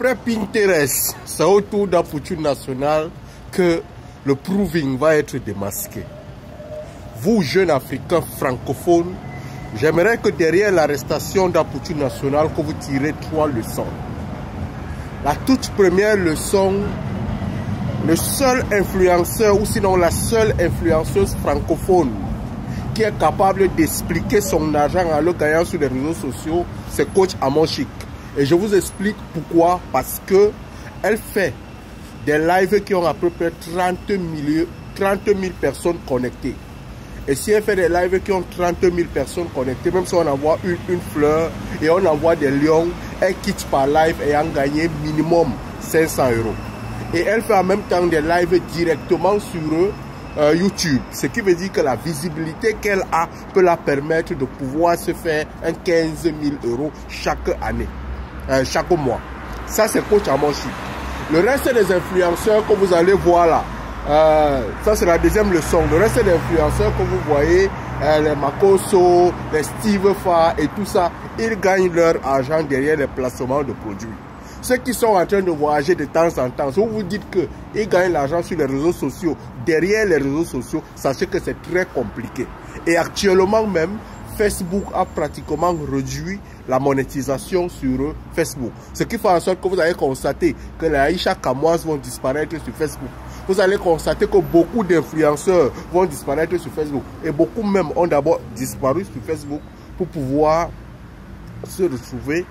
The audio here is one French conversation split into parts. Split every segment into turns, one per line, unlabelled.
Après Pinterest, c'est autour d'Apouture Nationale que le proving va être démasqué. Vous, jeunes Africains francophones, j'aimerais que derrière l'arrestation d'Apouture Nationale, que vous tirez 3 leçons. La toute première leçon, le seul influenceur ou sinon la seule influenceuse francophone qui est capable d'expliquer son argent en le gagnant sur les réseaux sociaux, c'est Coach Amon Chic. Et je vous explique pourquoi. Parce que elle fait des lives qui ont à peu près 30 000 personnes connectées. Et si elle fait des lives qui ont 30 000 personnes connectées, même si on envoie une fleur et on envoie des lions, elle quitte par live ayant gagné minimum 500 €. Et elle fait en même temps des lives directement sur YouTube. Ce qui veut dire que la visibilité qu'elle a peut la permettre de pouvoir se faire un 15 000 € chaque année, chaque mois. Ça, c'est Coach Amon Chic. Le reste des influenceurs que vous allez voir là, ça c'est la deuxième leçon. Le reste des influenceurs que vous voyez, les Makoso, les Steve Fa et tout ça, ils gagnent leur argent derrière les placements de produits. Ceux qui sont en train de voyager de temps en temps, si vous vous dites qu'ils gagnent l'argent sur les réseaux sociaux, derrière les réseaux sociaux, sachez que c'est très compliqué. Et actuellement même, Facebook a pratiquement réduit la monétisation sur Facebook. Ce qui fait en sorte que vous allez constater que les Aïcha Kamoise vont disparaître sur Facebook. Vous allez constater que beaucoup d'influenceurs vont disparaître sur Facebook. Et beaucoup même ont d'abord disparu sur Facebook pour pouvoir se retrouver,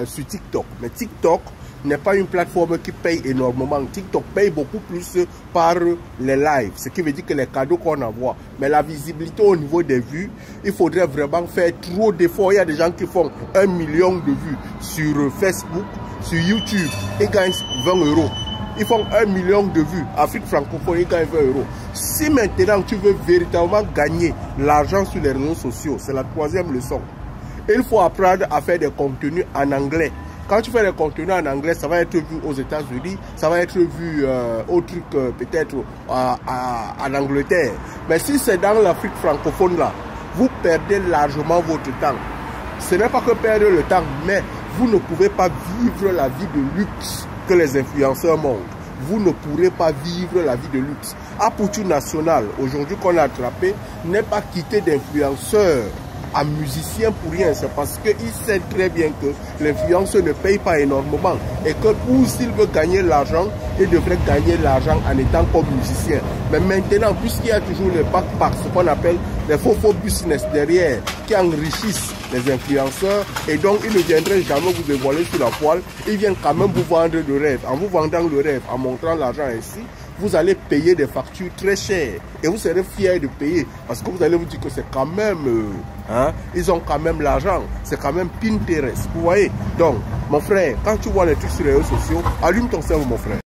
sur TikTok. Mais TikTok n'est pas une plateforme qui paye énormément. TikTok paye beaucoup plus par les lives, ce qui veut dire que les cadeaux qu'on envoie. Mais la visibilité au niveau des vues, il faudrait vraiment faire trop d'efforts. Il y a des gens qui font 1 million de vues sur Facebook, sur YouTube, et gagnent 20 €. Ils font 1 million de vues. Afrique francophone, ils gagnent 20 €. Si maintenant tu veux véritablement gagner l'argent sur les réseaux sociaux, c'est la troisième leçon. Il faut apprendre à faire des contenus en anglais. Quand tu fais des contenus en anglais, ça va être vu aux États-Unis, ça va être vu au truc peut-être en Angleterre. Mais si c'est dans l'Afrique francophone là, vous perdez largement votre temps. Ce n'est pas que perdre le temps, mais vous ne pouvez pas vivre la vie de luxe que les influenceurs montrent. Vous ne pourrez pas vivre la vie de luxe. Apouture Nationale, aujourd'hui qu'on a attrapé, n'est pas quitté d'influenceurs à musicien pour rien. C'est parce qu'il sait très bien que l'influenceur ne paye pas énormément et que s'il veut gagner l'argent, il devrait gagner l'argent en étant comme musicien. Mais maintenant, puisqu'il y a toujours les backpacks, ce qu'on appelle les faux business derrière, qui enrichissent les influenceurs, et donc ils ne viendraient jamais vous dévoiler sur la poêle, ils viennent quand même vous vendre le rêve. En vous vendant le rêve, en montrant l'argent ainsi, vous allez payer des factures très chères et vous serez fiers de payer parce que vous allez vous dire que c'est quand même, ils ont quand même l'argent, c'est quand même Pinterest, vous voyez. Donc, mon frère, quand tu vois les trucs sur les réseaux sociaux, allume ton cerveau, mon frère.